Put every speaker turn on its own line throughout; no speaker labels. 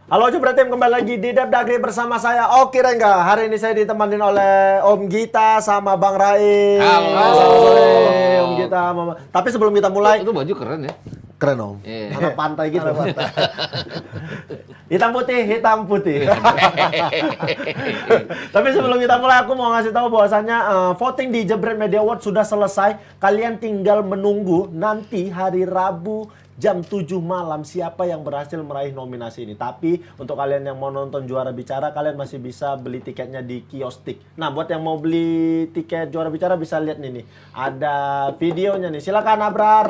Halo Jebret Tim, kembali lagi di Depdagri bersama saya Oki Rengga. Hari ini saya ditemani oleh Om Gita sama Bang Rai.
Halo.
Selamat sore Om Gita. Tapi sebelum kita mulai,
Itu baju keren ya.
keren Om.
Iya.
Anak pantai gitu. Hitam putih, hitam putih. Tapi sebelum kita mulai, aku mau ngasih tahu bahwasannya voting di Jebret Media Award sudah selesai. Kalian tinggal menunggu nanti hari Rabu jam 7 malam siapa yang berhasil meraih nominasi ini. Tapi untuk kalian yang mau nonton Juara Bicara, kalian masih bisa beli tiketnya di Kiostik. Nah, buat yang mau beli tiket Juara Bicara bisa lihat nih. Ada videonya nih. Silakan Abrar.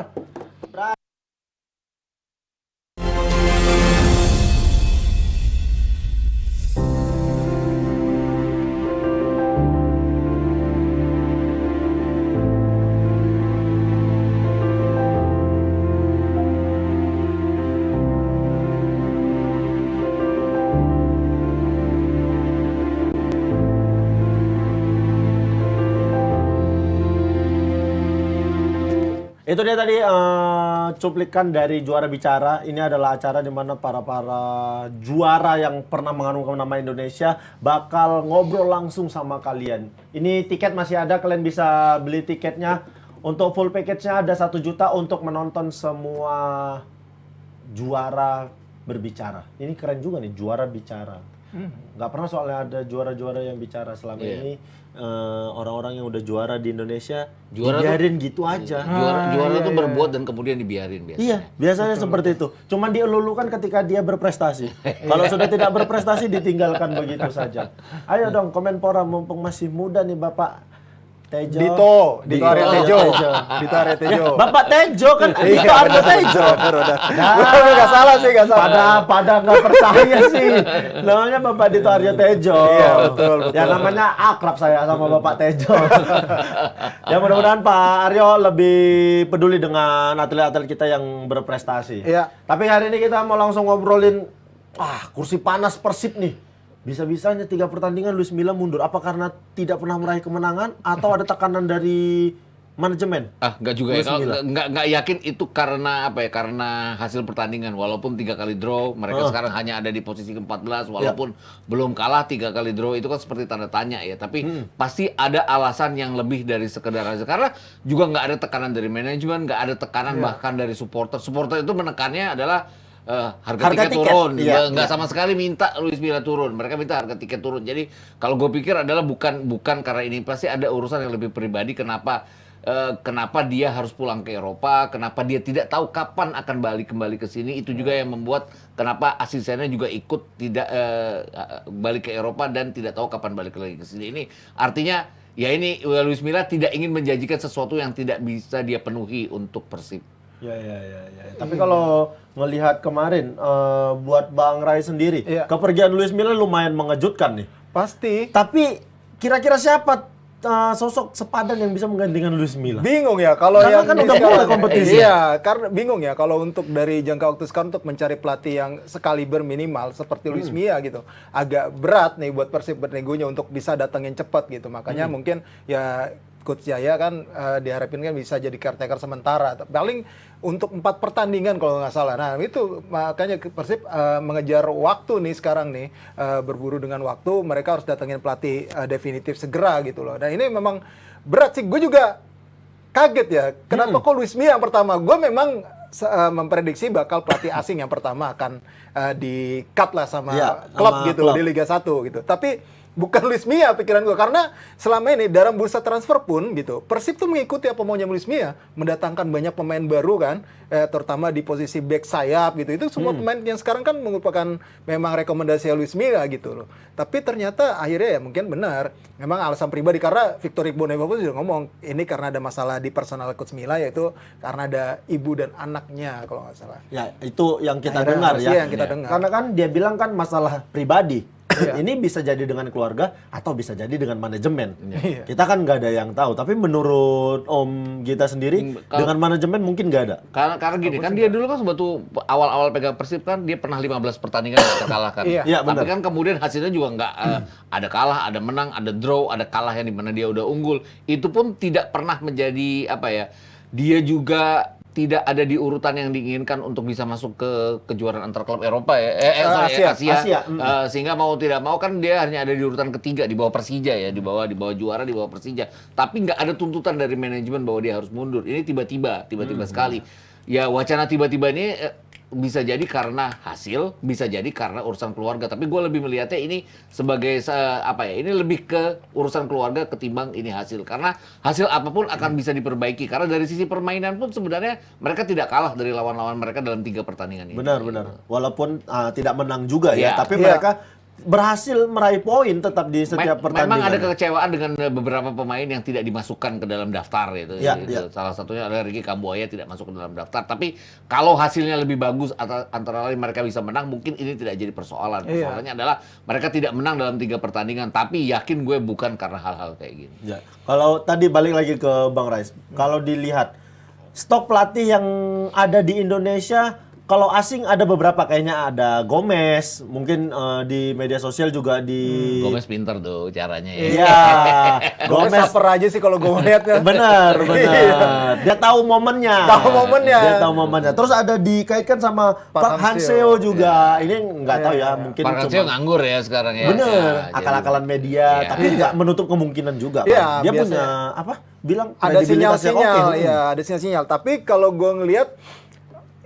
Itu dia tadi cuplikan dari Juara Bicara. Ini adalah acara di mana para juara yang pernah mengharumkan nama Indonesia bakal ngobrol langsung sama kalian. Ini tiket masih ada, kalian bisa beli tiketnya. Untuk full package-nya ada 1 juta untuk menonton semua juara berbicara. Ini keren juga nih, Juara Bicara. Nggak pernah soalnya ada juara-juara yang bicara selama ini. Orang-orang yang udah juara di Indonesia dibiarin gitu aja.
Juara tuh berbuat dan kemudian dibiarin biasanya.
Iya, biasanya seperti itu. Cuman dielulukan ketika dia berprestasi. Kalau sudah tidak berprestasi ditinggalkan begitu saja. Ayo dong Kemenpora, mumpung masih muda nih Bapak Tejo.
Dito Aryo Tejo. Dito Aryo Tejo.
Bapak Tejo kan, Dito Aryo Tejo.
Gak salah sih, gak salah.
Pada nggak percaya sih. Namanya Bapak Dito Aryo Tejo.
Iya, betul.
Ya namanya akrab saya sama Bapak Tejo. Ya mudah-mudahan Pak Aryo lebih peduli dengan atlet-atlet kita yang berprestasi.
Iya.
Tapi hari ini kita mau langsung ngobrolin kursi panas Persib nih. Bisa-bisanya 3 pertandingan Luis Milla mundur. Apa karena tidak pernah meraih kemenangan atau ada tekanan dari manajemen?
Enggak juga ya. Kalau enggak yakin itu karena apa ya? Karena hasil pertandingan. Walaupun 3 kali draw, mereka sekarang hanya ada di posisi ke-14 walaupun belum kalah 3 kali draw, itu kan seperti tanda tanya ya. Tapi pasti ada alasan yang lebih dari sekedar hasil. Karena juga nggak ada tekanan dari manajemen, nggak ada tekanan bahkan dari supporter. Supporter itu menekannya adalah harga tiket turun, nggak sama sekali minta Luis Milla turun. Mereka minta harga tiket turun. Jadi kalau gue pikir adalah bukan karena ini, pasti ada urusan yang lebih pribadi. Kenapa dia harus pulang ke Eropa? Kenapa dia tidak tahu kapan akan kembali ke sini? Itu juga yang membuat kenapa asistennya juga ikut tidak balik ke Eropa dan tidak tahu kapan balik lagi ke sini. Ini artinya ya ini Luis Milla tidak ingin menjanjikan sesuatu yang tidak bisa dia penuhi untuk Persib.
Ya. Tapi kalau melihat kemarin buat Bang Rai sendiri, kepergian Luis Milla lumayan mengejutkan nih.
Pasti.
Tapi kira-kira siapa sosok sepadan yang bisa menggantikan Luis Milla?
Bingung ya kalau
Karena
yang
kan udah mulai kompetisi.
Iya, karena bingung ya kalau untuk dari jangka waktu sekarang untuk mencari pelatih yang sekaliber minimal seperti Luis Milla gitu. Agak berat nih buat Persib bernegonya untuk bisa datangin cepat gitu. Makanya mungkin ya Coach Jaya kan diharapin kan bisa jadi caretaker sementara. Paling untuk 4 pertandingan kalau nggak salah. Nah itu makanya Persib mengejar waktu nih sekarang nih. Berburu dengan waktu, mereka harus datangin pelatih definitif segera gitu loh. Dan ini memang berat sih. Gue juga kaget ya. Kenapa kok Luis Milla yang pertama? Gue memang memprediksi bakal pelatih asing yang pertama akan di-cut lah sama klub gitu di Liga 1 gitu. Tapi bukan Luis Milla pikiran gue, karena selama ini dalam bursa transfer pun gitu Persib tuh mengikuti apa maunya Luis Milla, mendatangkan banyak pemain baru kan, terutama di posisi back sayap gitu. Itu semua pemain yang sekarang kan merupakan memang rekomendasi Luis Milla gitu loh. Tapi ternyata akhirnya ya mungkin benar memang alasan pribadi, karena Victor Iqbal pun sudah ngomong ini karena ada masalah di personal Coach Milla, yaitu karena ada ibu dan anaknya kalau nggak salah.
Ya itu yang kita dengar ya.
Yang kita dengar.
Karena kan dia bilang kan masalah pribadi. Ini bisa jadi dengan keluarga atau bisa jadi dengan manajemen. Kita kan nggak ada yang tahu. Tapi menurut Om Gita sendiri, dengan manajemen mungkin nggak ada.
Karena gini kan dia dulu kan sebetulnya awal-awal pegang Persib kan dia pernah 15 pertandingan nggak terkalahkan. Tapi kan kemudian hasilnya juga nggak ada kalah, ada menang, ada draw, ada kalah yang dimana dia udah unggul. Itu pun tidak pernah menjadi apa ya? Dia juga tidak ada di urutan yang diinginkan untuk bisa masuk ke kejuaraan antar klub Eropa ya,
Asia.
Sehingga mau tidak mau kan dia hanya ada di urutan ketiga di bawah Persija ya, di bawah juara di bawah Persija. Tapi nggak ada tuntutan dari manajemen bahwa dia harus mundur. Ini tiba-tiba sekali. Ya wacana tiba-tiba ini bisa jadi karena hasil, bisa jadi karena urusan keluarga. Tapi gue lebih melihatnya ini sebagai ini lebih ke urusan keluarga ketimbang ini hasil. Karena hasil apapun akan bisa diperbaiki. Karena dari sisi permainan pun sebenarnya mereka tidak kalah dari lawan-lawan mereka dalam 3 pertandingan ini.
Benar. Walaupun tidak menang juga ya,
Ya.
tapi mereka berhasil meraih poin tetap di setiap pertandingan.
Memang ada kekecewaan dengan beberapa pemain yang tidak dimasukkan ke dalam daftar gitu.
Ya.
Salah satunya adalah Ricky Kambuaya tidak masuk ke dalam daftar. Tapi kalau hasilnya lebih bagus antara lain mereka bisa menang, mungkin ini tidak jadi persoalan. Persoalannya adalah mereka tidak menang dalam 3 pertandingan. Tapi yakin gue bukan karena hal-hal kayak gini.
Ya. Kalau tadi balik lagi ke Bang Rais, kalau dilihat stok pelatih yang ada di Indonesia, kalau asing ada beberapa, kayaknya ada Gomez, mungkin di media sosial juga di...
Gomez pinter tuh caranya ya.
Iya,
Gomez saper aja sih kalau gue ngeliat ya.
benar. Dia tahu momennya. Dia tahu momennya. Terus ada dikaitkan sama Pak Hanseo juga. Ini nggak tahu ya, mungkin
Park Hang-seo nganggur ya sekarang ya.
bener,
Ya,
akal-akalan media,
Iya.
tapi nggak menutup kemungkinan juga.
Iya,
Kan. Dia
biasanya.
punya apa? Bilang
Ada
kredibilitasnya
sinyal-sinyal,
oke.
ya ada sinyal-sinyal. Tapi kalau gue ngelihat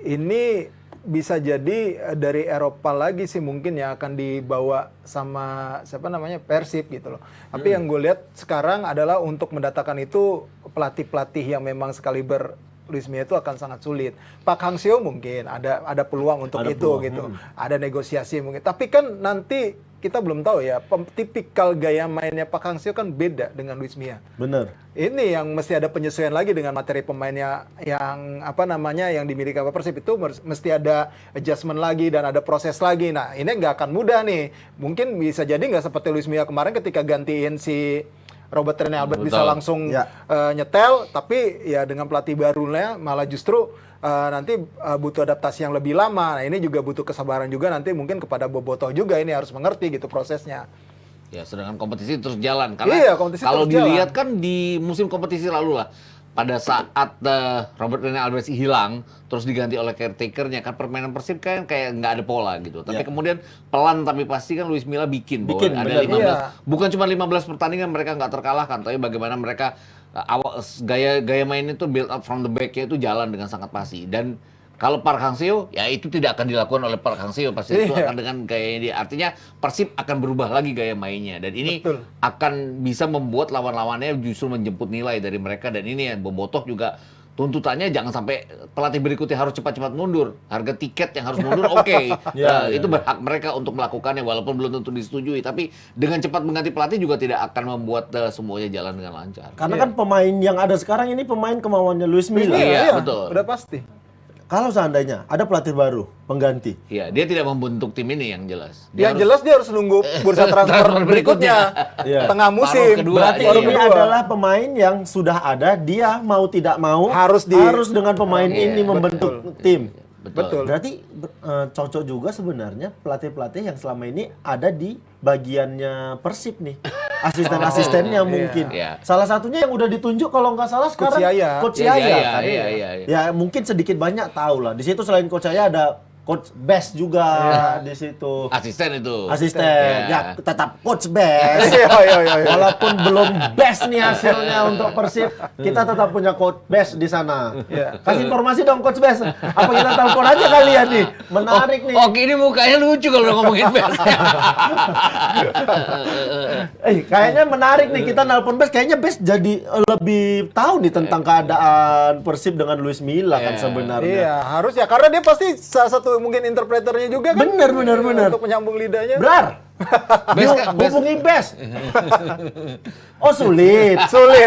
ini bisa jadi dari Eropa lagi sih mungkin yang akan dibawa sama siapa namanya Persib gitu loh. Tapi yang gue lihat sekarang adalah untuk mendatangkan itu pelatih-pelatih yang memang sekaliber Luis Milla itu akan sangat sulit. Pak Hang-seo mungkin ada peluang untuk
Ada
itu
peluang,
gitu. Ada negosiasi mungkin. Tapi kan nanti kita belum tahu ya, tipikal gaya mainnya Pak Hang-seo kan beda dengan Luis Milla.
Bener.
Ini yang mesti ada penyesuaian lagi dengan materi pemainnya yang yang dimiliki sama Persib itu mesti ada adjustment lagi dan ada proses lagi. Nah ini nggak akan mudah nih. Mungkin bisa jadi nggak seperti Luis Milla kemarin ketika gantiin si Robert Rene Albert bisa langsung nyetel, tapi ya dengan pelatih barunya malah justru nanti butuh adaptasi yang lebih lama. Nah ini juga butuh kesabaran juga nanti mungkin kepada Bobotoh juga ini harus mengerti gitu prosesnya.
Ya, sedangkan kompetisi terus jalan karena
kompetisi
kalau
terus
dilihat kan di musim kompetisi lalu lah, pada saat Robert Rene Alvarez hilang terus diganti oleh caretakernya kan permainan Persib kan kayak nggak ada pola gitu. Tapi kemudian pelan tapi pasti kan Luis Milla bikin bahwa ada 15 bukan cuma 15 pertandingan mereka nggak terkalahkan, tapi bagaimana mereka gaya main itu build up from the back-nya itu jalan dengan sangat pasti. Dan kalau Park Hang-seo, ya itu tidak akan dilakukan oleh Park Hang-seo, pasti itu akan dengan gaya dia. Artinya Persib akan berubah lagi gaya mainnya, dan ini akan bisa membuat lawan-lawannya justru menjemput nilai dari mereka. Dan ini ya Bobotoh juga tuntutannya jangan sampai pelatih berikutnya harus cepat-cepat mundur. Harga tiket yang harus mundur itu berhak mereka untuk melakukannya walaupun belum tentu disetujui. Tapi dengan cepat mengganti pelatih juga tidak akan membuat semuanya jalan dengan lancar.
Karena kan pemain yang ada sekarang ini pemain kemauannya Luis Milla.
Iya, betul.
Udah pasti.
Kalau seandainya ada pelatih baru, pengganti.
Iya, dia tidak membentuk tim ini yang jelas.
Jelas dia harus nunggu bursa transfer berikutnya. Tengah musim.
Kedua,
Berarti ini adalah pemain yang sudah ada, dia mau tidak mau harus dengan pemain ini membentuk tim.
Betul.
Berarti cocok juga sebenarnya pelatih-pelatih yang selama ini ada di bagiannya Persib nih. Asisten-asistennya mungkin.
Iya.
Salah satunya yang udah ditunjuk kalau nggak salah sekarang Coach Yaya kan. Ya mungkin sedikit banyak tahu lah. Di situ selain Coach Yaya ada Coach Best juga di situ.
Asisten itu.
Asisten. Ya tetap Coach Best. Walaupun belum best nih hasilnya untuk Persib, kita tetap punya Coach Best di sana. Kasih informasi dong Coach Best. Apa kita telepon aja kalian nih? Menarik nih.
Oke, ini mukanya lucu kalau udah ngomongin Best.
Kayaknya menarik nih kita nelpon Best. Kayaknya Best jadi lebih tahu nih tentang keadaan Persib dengan Luis Milla kan sebenarnya.
Iya, harus ya karena dia pasti salah satu mungkin interpreternya juga kan.
Bener.
Untuk menyambung lidahnya.
Blar. Hubungi Best. Oh sulit.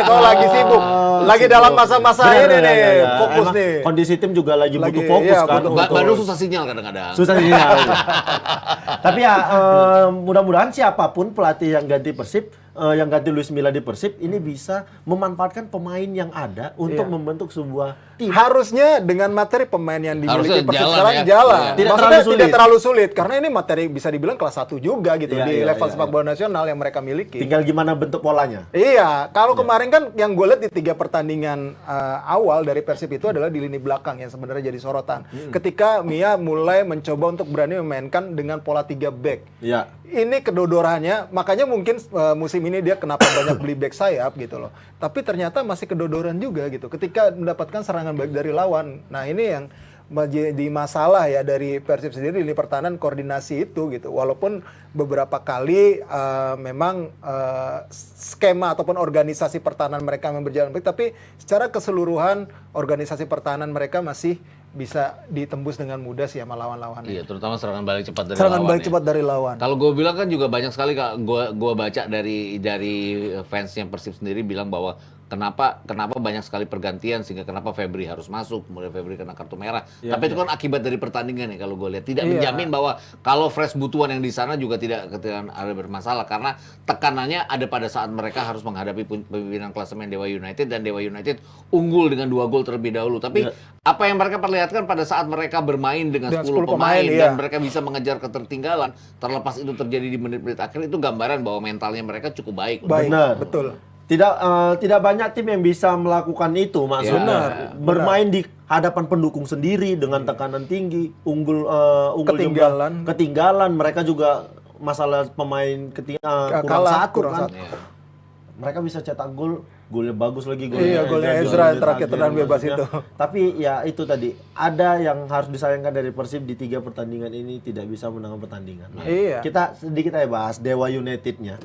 Oh lagi sibuk. Lagi dalam masa-masa ini nih. Fokus nih.
Kondisi tim juga lagi butuh fokus kan.
Baru susah sinyal kadang-kadang.
Susah sinyal. Tapi ya mudah-mudahan siapapun pelatih yang ganti Persib, yang ganti Luis Milla di Persib ini bisa memanfaatkan pemain yang ada untuk membentuk sebuah tim.
Harusnya dengan materi pemain yang dimiliki
Harusnya
Persib
jalan
sekarang
ya.
jalan.
Tidak
Maksudnya
terlalu sulit.
tidak terlalu sulit karena ini materi bisa dibilang kelas 1 juga gitu
Iya,
di
iya,
level
iya,
sepak bola nasional yang mereka miliki.
Tinggal gimana bentuk polanya.
Iya, kalau kemarin kan yang gue lihat di 3 pertandingan awal dari Persib itu adalah di lini belakang yang sebenarnya jadi sorotan. Ketika Mia mulai mencoba untuk berani memainkan dengan pola 3 back.
Iya.
Ini kedodorannya, makanya mungkin musim ini dia kenapa banyak beli back sayap gitu loh. Tapi ternyata masih kedodoran juga gitu ketika mendapatkan serangan baik dari lawan. Nah, ini yang menjadi masalah ya dari Persib sendiri di pertahanan koordinasi itu gitu. Walaupun beberapa kali memang skema ataupun organisasi pertahanan mereka berjalan baik, tapi secara keseluruhan organisasi pertahanan mereka masih bisa ditembus dengan mudah sih sama lawan-lawannya.
Iya, terutama serangan balik cepat dari
Serangan
lawan.
balik cepat dari lawan.
Kalau gue bilang kan juga banyak sekali Kak, gue baca dari fansnya Persib sendiri bilang bahwa kenapa banyak sekali pergantian sehingga kenapa Febri harus masuk, kemudian Febri kena kartu merah.
Iya,
Tapi itu kan akibat dari pertandingan ya kalau gue lihat. Tidak
Iya.
menjamin bahwa kalau Fresh Butuan yang di sana juga tidak ada bermasalah karena tekanannya ada pada saat mereka harus menghadapi pimpinan klasemen Dewa United dan Dewa United unggul dengan 2 gol terlebih dahulu. Tapi apa yang mereka perlihatkan pada saat mereka bermain dengan 10 pemain
iya.
dan mereka bisa mengejar ketertinggalan, terlepas itu terjadi di menit-menit akhir, itu gambaran bahwa mentalnya mereka cukup baik.
Baik,
Benar.
betul.
Tidak banyak tim yang bisa melakukan itu maksudnya. Bermain di hadapan pendukung sendiri dengan tekanan tinggi, unggul
Ketinggalan.
juga ketinggalan. Mereka juga masalah pemain kurang
Kalah,
satu
kurang
kan.
satu.
Iya.
Mereka bisa cetak golnya bagus lagi
Iya, golnya Ezra yang terakhir tendangan bebas
maksudnya.
itu.
Tapi ya itu tadi ada yang harus disayangkan dari Persib di 3 pertandingan ini tidak bisa menangkan pertandingan. Nah,
Iya.
kita sedikit aja bahas Dewa United-nya.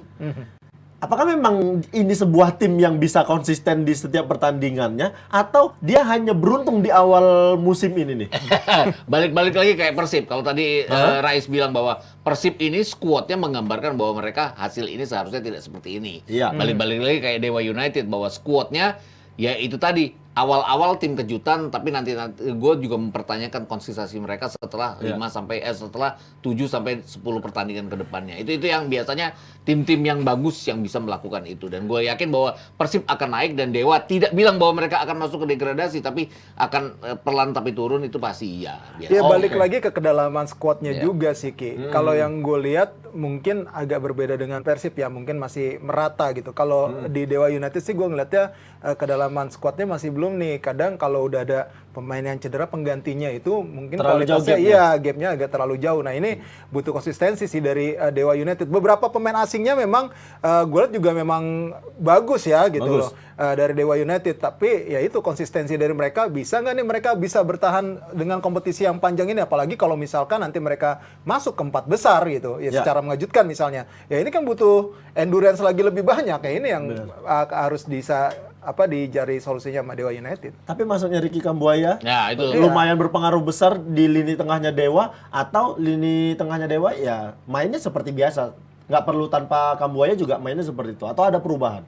Apakah memang ini sebuah tim yang bisa konsisten di setiap pertandingannya atau dia hanya beruntung di awal musim ini nih?
Balik-balik lagi kayak Persib. Kalau tadi Rais bilang bahwa Persib ini skuadnya menggambarkan bahwa mereka hasil ini seharusnya tidak seperti ini.
Iya.
Balik-balik lagi kayak Dewa United bahwa skuadnya ya itu tadi awal-awal tim kejutan, tapi nanti gue juga mempertanyakan konsistensi mereka setelah 7 sampai 10 pertandingan ke depannya. Itu yang biasanya tim-tim yang bagus yang bisa melakukan itu, dan gue yakin bahwa Persib akan naik dan Dewa tidak bilang bahwa mereka akan masuk ke degradasi, tapi akan perlahan tapi turun, itu pasti iya. Biasa.
Ya balik lagi ke kedalaman skuadnya
Iya.
juga sih Ki. Kalau yang gue lihat mungkin agak berbeda dengan Persib ya, mungkin masih merata gitu. Kalau di Dewa United sih gue ngeliatnya kedalaman skuadnya masih belum nih. Kadang kalau udah ada pemain yang cedera, penggantinya itu mungkin
Terlalu jauh
kualitasnya
gapnya.
gapnya agak terlalu jauh. Nah ini butuh konsistensi sih dari Dewa United. Beberapa pemain asingnya memang gue lihat juga memang bagus ya gitu
Bagus.
loh. Dari Dewa United, tapi ya itu konsistensi dari mereka, bisa nggak nih mereka bisa bertahan dengan kompetisi yang panjang ini, apalagi kalau misalkan nanti mereka masuk ke 4 besar gitu ya,
Ya.
secara mengejutkan misalnya, ya ini kan butuh endurance lagi lebih banyak, ya ini yang harus dicari solusinya sama Dewa United.
Tapi masuknya Ricky Kambuaya
Ya, itu.
lumayan berpengaruh besar di lini tengahnya Dewa, atau lini tengahnya Dewa ya mainnya seperti biasa, nggak perlu tanpa Kambuaya juga mainnya seperti itu, atau ada perubahan?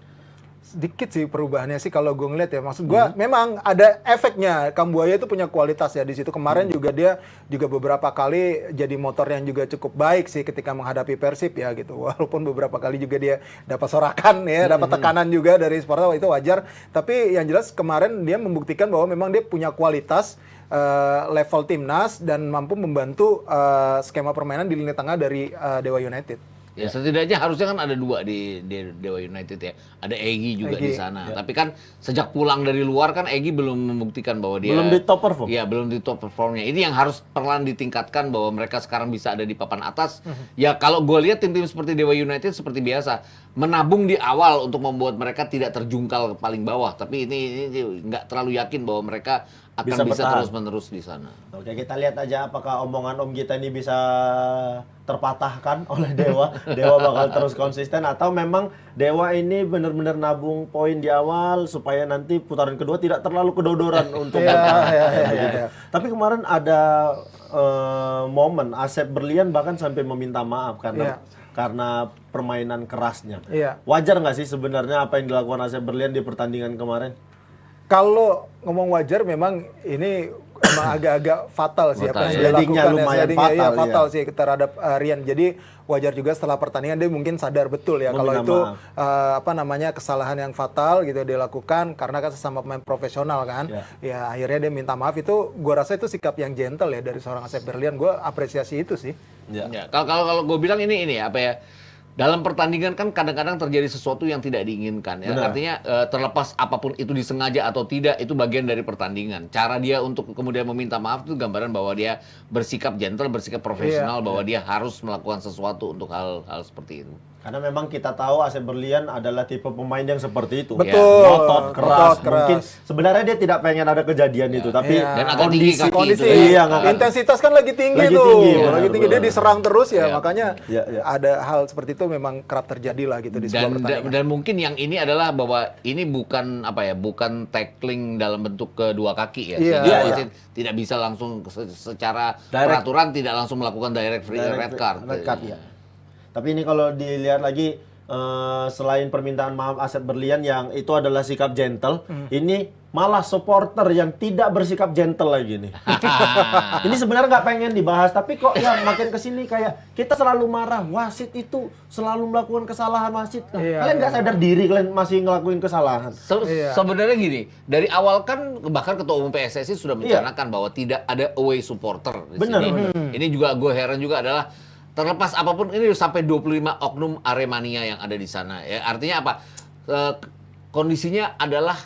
Sedikit sih perubahannya sih kalau gue ngeliat ya, maksud gue memang ada efeknya. Kambuaya itu punya kualitas ya di situ. Kemarin juga dia juga beberapa kali jadi motor yang juga cukup baik sih ketika menghadapi Persib ya gitu. Walaupun beberapa kali juga dia dapat sorakan ya, dapat tekanan juga dari supporter, itu wajar. Tapi yang jelas kemarin dia membuktikan bahwa memang dia punya kualitas level timnas dan mampu membantu skema permainan di lini tengah dari Dewa United.
Ya setidaknya harusnya kan ada 2 di Dewa United ya. Ada Egy juga di sana. Tapi kan sejak pulang dari luar kan Egy belum membuktikan bahwa dia
Belum di top perform?
Iya, belum di top performnya. Ini yang harus perlahan ditingkatkan bahwa mereka sekarang bisa ada di papan atas. Ya kalau gue lihat tim-tim seperti Dewa United seperti biasa menabung di awal untuk membuat mereka tidak terjungkal ke paling bawah. Tapi ini nggak terlalu yakin bahwa mereka akan bisa
bertahan.
terus-menerus di sana.
Oke, kita lihat aja apakah omongan Om kita ini bisa terpatahkan oleh Dewa. Dewa bakal terus konsisten atau memang Dewa ini benar-benar nabung poin di awal supaya nanti putaran kedua tidak terlalu kedodoran untuk bertahan. Begitu. Tapi kemarin ada momen Asep Berlian bahkan sampai meminta maaf karena permainan kerasnya.
Iya.
Wajar nggak sih sebenarnya apa yang dilakukan Asep Berlian di pertandingan kemarin?
Kalau ngomong wajar, memang ini memang agak-agak fatal sih apa yang dia
Slidingnya
lakukan.
lumayan
Slidingnya, iya,
fatal,
fatal sih terhadap Rian. Jadi wajar juga setelah pertandingan dia mungkin sadar betul ya kalau
Meminta
itu kesalahan yang fatal gitu dia lakukan karena kan sesama pemain profesional kan. Ya akhirnya dia minta maaf. Itu gua rasa itu sikap yang gentle ya dari seorang Asep Berlian. Gua apresiasi itu sih.
Ya.
Ya, kalau gue bilang ini apa ya? Dalam pertandingan kan kadang-kadang terjadi sesuatu yang tidak diinginkan ya.
Benar.
Artinya terlepas apapun itu disengaja atau tidak itu bagian dari pertandingan. Cara dia untuk kemudian meminta maaf itu gambaran bahwa dia bersikap gentle, bersikap profesional, bahwa dia harus melakukan sesuatu untuk hal-hal seperti itu.
Karena memang kita tahu Asep Berlian adalah tipe pemain yang seperti itu.
Betul.
Ngotot, keras.
Ngotot, keras.
Mungkin sebenarnya dia tidak pengen ada kejadian itu, tapi
Dan agak tinggi kaki
Kondisi,
itu ya.
Iya, nggak-
intensitas kan lagi tinggi
Lagi
tuh.
tinggi,
Lagi tinggi dia
benar.
diserang terus ya,
Iya.
makanya
Iya.
ada hal seperti itu memang kerap terjadi lah gitu di sebuah pertandingan.
Dan mungkin yang ini adalah bahwa ini bukan bukan tackling dalam bentuk kedua kaki ya.
Iya.
Sehingga
Iya,
wasit tidak bisa langsung secara
Direct.
peraturan tidak langsung melakukan direct red card.
Red card, ya. Tapi ini kalau dilihat lagi selain permintaan maaf Asep Berlian yang itu adalah sikap gentle, ini malah supporter yang tidak bersikap gentle lagi nih. Ini sebenarnya nggak pengen dibahas, tapi kok ya makin kesini kayak kita selalu marah, wasit itu selalu melakukan kesalahan wasit. Nah,
Iya,
kalian nggak sadar diri kalian masih ngelakuin kesalahan.
Iya.
Sebenarnya gini, dari awal kan bahkan Ketua Umum PSSI sudah mencanangkan bahwa tidak ada away supporter di
Benar,
sini.
benar.
Ini juga gue heran juga adalah terlepas apapun ini sampai 25 oknum Aremania yang ada di sana ya. Artinya apa? Kondisinya adalah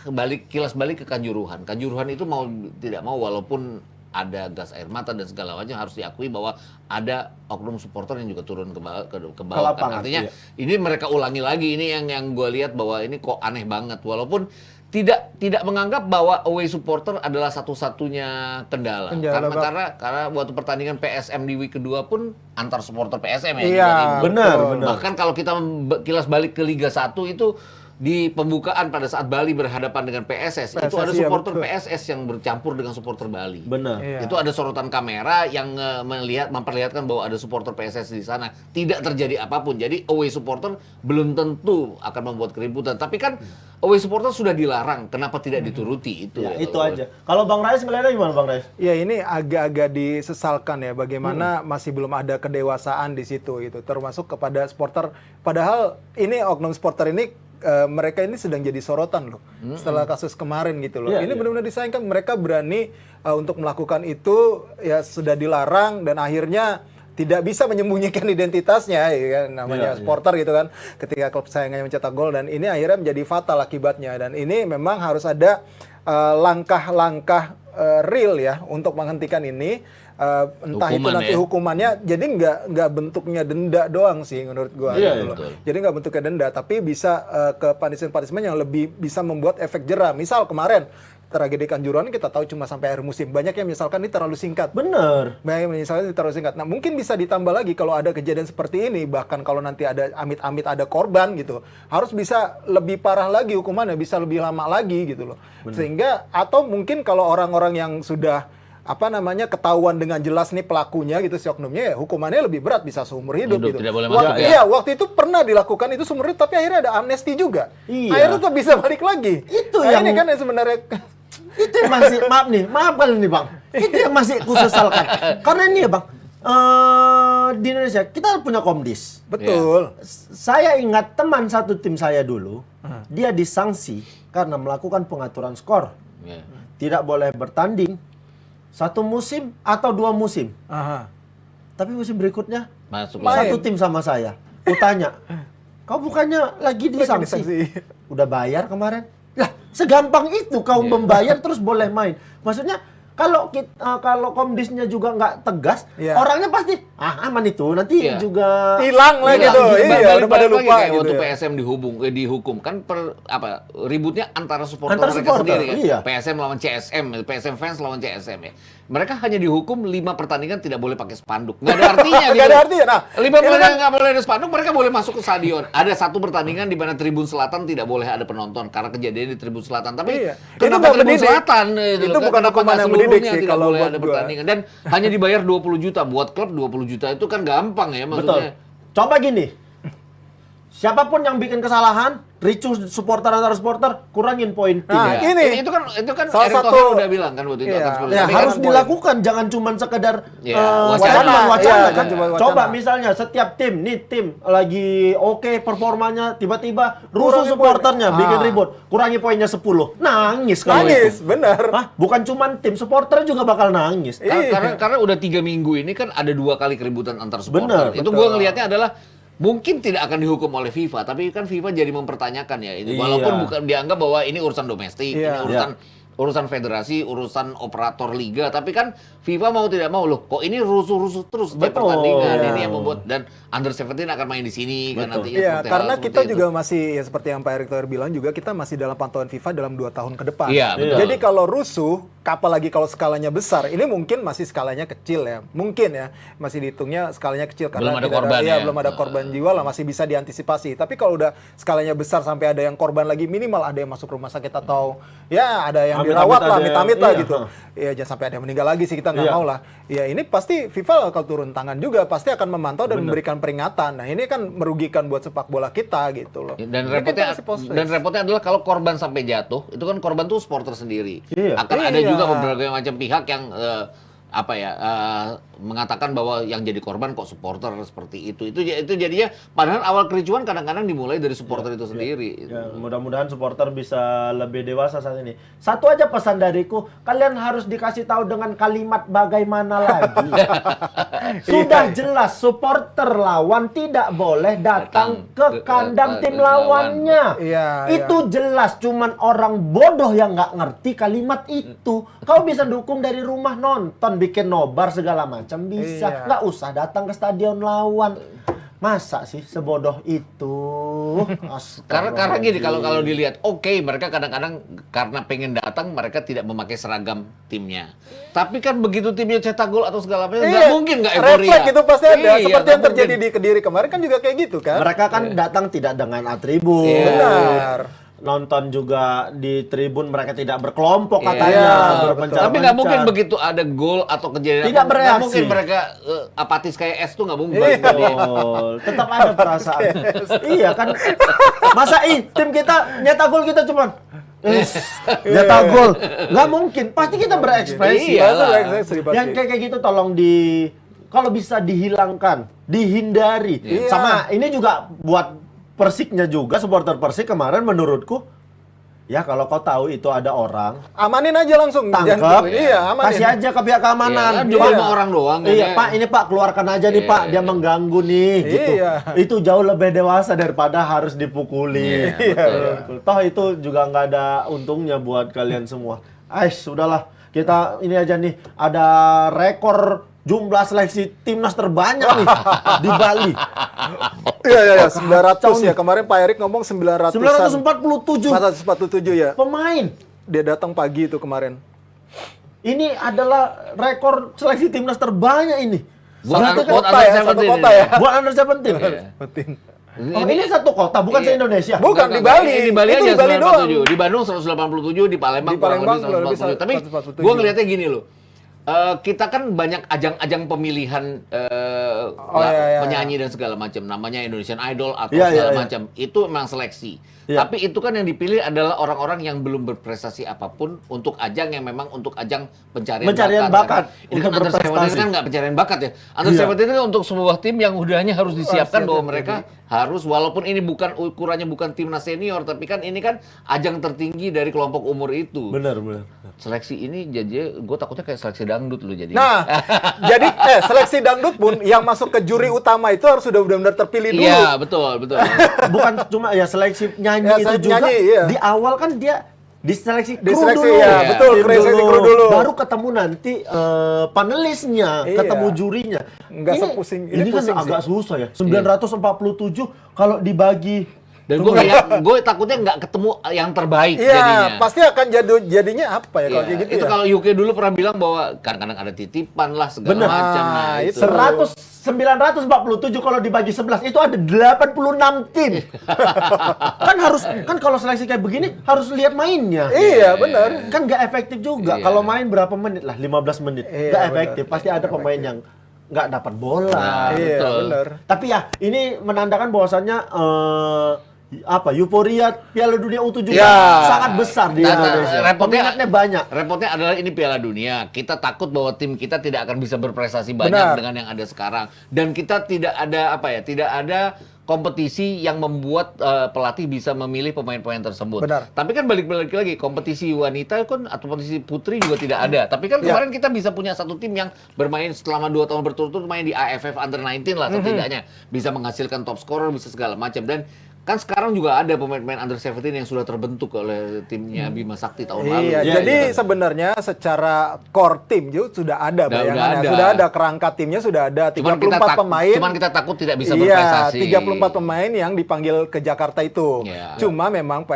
kilas balik ke Kanjuruhan. Kanjuruhan itu mau tidak mau walaupun ada gas air mata dan segala macam harus diakui bahwa ada oknum supporter yang juga turun ke bawah, ke bawah.
lapangan,
Artinya
iya.
ini mereka ulangi lagi, ini yang gue lihat bahwa ini kok aneh banget walaupun tidak menganggap bahwa away supporter adalah satu-satunya kendala. Karena waktu pertandingan PSM di week kedua pun antar supporter PSM ya.
Iya,
juga ribut.
Benar,
betul.
benar.
Bahkan kalau kita kilas balik ke Liga 1 itu di pembukaan pada saat Bali berhadapan dengan PSS, itu ada
PSS, iya,
supporter
betul.
PSS yang bercampur dengan supporter Bali.
Benar.
Iya.
Itu ada sorotan kamera yang memperlihatkan bahwa ada supporter PSS di sana. Tidak terjadi apapun. Jadi away supporter belum tentu akan membuat keributan. Tapi kan away supporter sudah dilarang. Kenapa tidak dituruti itu?
Ya,
ya,
itu
kalau-
aja. Kalau Bang Rais melihatnya gimana Bang Rais?
Ya ini agak-agak disesalkan ya bagaimana masih belum ada kedewasaan di situ gitu termasuk kepada supporter padahal ini oknum supporter ini mereka ini sedang jadi sorotan loh setelah kasus kemarin gitu loh.
Iya,
Ini
iya.
benar-benar disayangkan mereka berani untuk melakukan itu ya sudah dilarang dan akhirnya tidak bisa menyembunyikan identitasnya ya kan namanya
Iya,
supporter gitu kan ketika klub sayangannya mencetak gol dan ini akhirnya menjadi fatal akibatnya dan ini memang harus ada langkah-langkah real ya untuk menghentikan ini entah itu
Hukuman
nanti
ya.
hukumannya jadi nggak bentuknya denda doang sih menurut gua
Iya,
gitu loh.
betul.
Jadi nggak bentuknya denda tapi bisa ke punishment yang lebih bisa membuat efek jera. Misal kemarin tragedi Kanjuruhan kita tahu cuma sampai akhir musim. Banyak yang misalkan ini terlalu singkat.
Bener.
Banyak yang misalnya terlalu singkat. Nah mungkin bisa ditambah lagi kalau ada kejadian seperti ini, bahkan kalau nanti ada amit-amit ada korban gitu, harus bisa lebih parah lagi hukumannya, bisa lebih lama lagi gitu loh. Sehingga atau mungkin kalau orang-orang yang sudah ketahuan dengan jelas nih pelakunya gitu si oknumnya ya hukumannya lebih berat bisa seumur hidup gitu.
tidak boleh masuk ya.
Iya, waktu itu pernah dilakukan itu seumur hidup tapi akhirnya ada amnesti juga.
Iya.
Akhirnya tetap bisa balik lagi.
Itu
Nah,
yang-
ini kan yang sebenarnya
Itu yang masih, maaf kali nih Bang. Itu yang masih kusesalkan. Karena ini ya Bang, di Indonesia kita punya Komdis.
betul.
Saya ingat teman satu tim saya dulu, dia disanksi karena melakukan pengaturan skor.
Ya.
Tidak boleh bertanding 1 musim atau 2 musim.
Aha.
Tapi musim berikutnya
Masuk
Main.
satu tim sama saya. Kutanya, kau bukannya lagi disanksi?
disanksi.
Udah bayar kemarin? Lah, segampang itu kau membayar terus boleh main. Maksudnya kalau Komdisnya juga nggak tegas,
Iya.
orangnya pasti aman itu. Nanti
Iya.
juga
Hilang lah
Iya,
gitu. Iya,
balik-
udah pada
balik lagi
lupa
kayak
gitu.
waktu
Ya.
PSM dihukum kan ributnya antara supporter
Antara
mereka
supporter,
sendiri kan.
iya.
PSM lawan CSM, PSM fans lawan CSM ya. Mereka hanya dihukum 5 pertandingan tidak boleh pakai spanduk. Nggak ada artinya gitu.
Nggak ada artinya. Nah,
5
itu
pertandingan
kan-
nggak boleh ada spanduk, mereka boleh masuk ke stadion. Ada satu pertandingan di mana Tribun Selatan tidak boleh ada penonton karena kejadian di Tribun Selatan. Tapi
Iya. Itu
kenapa
nggak
Tribun
mendidik.
Selatan?
Itu
loh,
bukan
kenapa
hukuman
nggak
yang mendidik
seluruhnya
sih
tidak
kalau
boleh
buat
ada
gua.
pertandingan dan hanya dibayar 20 juta buat klub 20 juta itu kan gampang ya
betul.
maksudnya.
Coba gini, siapapun yang bikin kesalahan ricuh supporter antar supporter, kurangin poin tim.
Nah,
Ya.
ini
itu kan
salah
Erick
satu-
Thohir udah bilang kan waktu itu
Iya.
akan sulit.
Ya
Tapi
harus
kan
dilakukan, jangan cuma sekedar
Ya, wacana.
wacana
Iya,
kan.
cuma wacana.
Coba misalnya setiap tim, nih tim lagi oke performanya, tiba-tiba rusuh
Kurangi
supporternya,
poin.
bikin
Ah.
ribut, kurangi poinnya 10. Nangis kalau
nangis,
itu.
bener.
Hah? Bukan cuma tim, supporter juga bakal nangis.
Karena udah 3 minggu ini kan ada 2 kali keributan antar supporter.
Bener,
Itu gue ngelihatnya adalah mungkin tidak akan dihukum oleh FIFA, tapi kan FIFA jadi mempertanyakan ya ini.
Iya.
Walaupun bukan dianggap bahwa ini urusan domestik,
Iya.
ini urusan federasi, urusan operator liga, tapi kan FIFA mau tidak mau loh, kok ini rusuh-rusuh terus di
Betul.
pertandingan
Iya.
ini yang membuat dan under 17 akan main di sini kan
Betul.
nantinya
Iya,
seperti
karena
hal
kita
seperti itu.
juga masih ya seperti yang Pak Erick Thohir bilang juga kita masih dalam pantauan FIFA dalam 2 tahun ke depan.
Iya, betul.
Jadi kalau rusuh, apalagi kalau skalanya besar, ini mungkin masih skalanya kecil ya. Mungkin ya, masih dihitungnya skalanya kecil karena
Belum ada
tidak
korban ya.
belum ada korban jiwa lah, masih bisa diantisipasi. Tapi kalau udah skalanya besar sampai ada yang korban lagi, minimal ada yang masuk rumah sakit atau ya ada yang
Amit-amit
dirawat lah,
ada yang-
amit-amit lah
iya.
gitu. Ya jangan sampai ada yang meninggal lagi sih, kita nggak
Iya.
mau lah. Ya ini pasti FIFA kalau turun tangan juga pasti akan memantau dan memberikan peringatan. Nah ini kan merugikan buat sepak bola kita gitu loh.
Dan
Jadi kita
repotnya
masih post-face.
dan repotnya adalah kalau korban sampai jatuh, itu kan korban tuh supporter sendiri.
Iya.
Akan ada
Iya.
juga berbagai macam pihak yang mengatakan bahwa yang jadi korban kok supporter seperti itu. Itu jadinya padahal awal kericuan kadang-kadang dimulai dari supporter itu sendiri.
Ya, mudah-mudahan supporter bisa lebih dewasa saat ini. Satu aja pesan dariku, kalian harus dikasih tahu dengan kalimat bagaimana lagi. Sudah jelas supporter lawan tidak boleh datang ke kandang tim lawannya.
Iya,
Itu jelas, cuman orang bodoh yang nggak ngerti kalimat itu. Kau bisa dukung dari rumah nonton, bikin nobar segala macam bisa.
Iya.
Nggak usah datang ke stadion lawan. Masa sih sebodoh itu?
Karena gini kalau dilihat oke, mereka kadang-kadang karena pengen datang mereka tidak memakai seragam timnya. Tapi kan begitu timnya cetak gol atau segala macam nggak mungkin nggak euforia.
Refleks itu pasti ada.
Iya,
Seperti
nggak
yang terjadi
mungkin.
di Kediri kemarin kan juga kayak gitu kan.
Mereka kan datang tidak dengan atribut.
Iya.
Benar.
Nonton juga di tribun mereka tidak berkelompok
Iya,
katanya,
betul.
berpencar-pencar.
Tapi nggak mungkin begitu ada gol atau kejadian
Tidak
apa, nggak
bereaksi.
mungkin mereka apatis kayak es tuh nggak mungkin.
Iya.
Betul. Tetap ada perasaan. Iya kan? Masa tim kita nyetak gol kita cuman nyetak gol. Nggak mungkin. Pasti kita berekspresi.
Iya lah.
Yang kayak gitu tolong kalau bisa dihilangkan, dihindari.
Iya.
Sama ini juga buat Persiknya juga, supporter Persik kemarin menurutku, ya kalau kau tahu itu ada orang,
Amanin aja langsung.
tangkap,
Jangan- Iya, amanin.
kasih aja ke pihak keamanan.
Iya, cuma
Pak,
sama orang doang kan
Iya,
ya.
Pak, ini Pak keluarkan aja nih
Iya,
Pak, dia
iya.
mengganggu nih, gitu.
Iya.
Itu jauh lebih dewasa daripada harus dipukuli.
Iya,
Betul. Toh itu juga nggak ada untungnya buat kalian semua. Ais, sudahlah. Kita ini aja nih, ada rekor jumlah seleksi timnas terbanyak nih di Bali.
Iya, 900 ya. Kemarin Pak Erick ngomong 900.
947
447 ya.
pemain.
Dia datang pagi itu kemarin.
Ini adalah rekor seleksi timnas terbanyak ini.
Buat
Berarti kan
under
kota ya,
17
satu
ini.
kota ya.
buat under 17.
Iya.
Penting.
Oh, ini satu kota, bukan
Iya.
se-Indonesia.
Bukan, di Bali.
Di Bali
Itu
aja
di Bali
947. Di Bandung 187, di Palembang,
Di Palembang
kurang lebih 147. Tapi
147.
gue ngeliatnya gini loh. Kita kan banyak ajang-ajang pemilihan
iya.
penyanyi dan segala macam. Namanya Indonesian Idol atau
Iya,
segala
iya.
macam. Itu memang seleksi.
Iya.
Tapi itu kan yang dipilih adalah orang-orang yang belum berprestasi apapun untuk ajang yang memang untuk ajang
Pencarian bakat.
Ini kan
Untuk
under 17
berprestasi.
kan nggak pencarian bakat ya. Under
Iya.
17 itu untuk sebuah tim yang udahnya harus disiapkan
siap,
bahwa
siap,
mereka harus, walaupun ini bukan ukurannya bukan timnas senior, tapi kan ini kan ajang tertinggi dari kelompok umur itu.
Benar.
Seleksi ini jadi gue takutnya kayak seleksi dangdut loh jadi.
Nah, jadi seleksi dangdut pun yang masuk ke juri utama itu harus sudah benar-benar terpilih dulu.
Iya, betul.
Bukan cuma ya seleksi nyanyi
Ya,
itu
seleksi
juga.
nyanyi, iya.
Di awal kan dia diseleksi kru
Diseleksi,
dulu.
ya,
betul,
Tim
seleksi kru dulu.
Baru ketemu nanti panelisnya,
Iya.
ketemu jurinya.
Nggak sepusing, ini
ini kan
pusing sih.
agak susah ya. 947 kalau dibagi.
Dan gue takutnya nggak ketemu yang terbaik
Iya,
jadinya.
pasti akan jadinya apa ya kalau
Iya,
kayak gitu
itu
ya.
kalau UK dulu pernah bilang bahwa kadang-kadang ada titipan lah segala
Bener.
macam. Nah,
Nah,
itu.
itu.
947 kalau dibagi 11 itu ada 86 tim. kan kalau seleksi kayak begini harus lihat mainnya.
Iya, benar.
Kan nggak efektif juga.
Iya.
Kalau main berapa menit lah, 15 menit.
Iya,
Nggak
benar.
efektif. Pasti ada pemain yang nggak dapat bola.
Nah,
Iya,
betul.
benar.
Tapi ya ini menandakan bahwasannya euforia Piala Dunia U17
Ya.
sangat besar di Indonesia. Peminatnya banyak.
Repotnya adalah ini Piala Dunia. Kita takut bahwa tim kita tidak akan bisa berprestasi banyak dengan yang ada sekarang. Dan kita tidak ada tidak ada kompetisi yang membuat pelatih bisa memilih pemain-pemain tersebut.
Benar.
Tapi kan balik lagi kompetisi wanita kan atau kompetisi putri juga tidak ada. Tapi kan kemarin kita bisa punya satu tim yang bermain selama 2 tahun berturut-turut main di AFF Under 19 lah setidaknya. Bisa menghasilkan top scorer, bisa segala macam. Dan kan sekarang juga ada pemain-pemain Under 17 yang sudah terbentuk oleh timnya Bima Sakti tahun lalu.
Iya,
Iya,
jadi
iya.
sebenarnya secara core tim juga sudah ada
Udah
bayangannya.
ada.
Sudah ada kerangka timnya, sudah ada 34 pemain.
Cuman kita takut tidak bisa
Iya,
berprestasi.
34 pemain yang dipanggil ke Jakarta itu.
Iya.
Cuma memang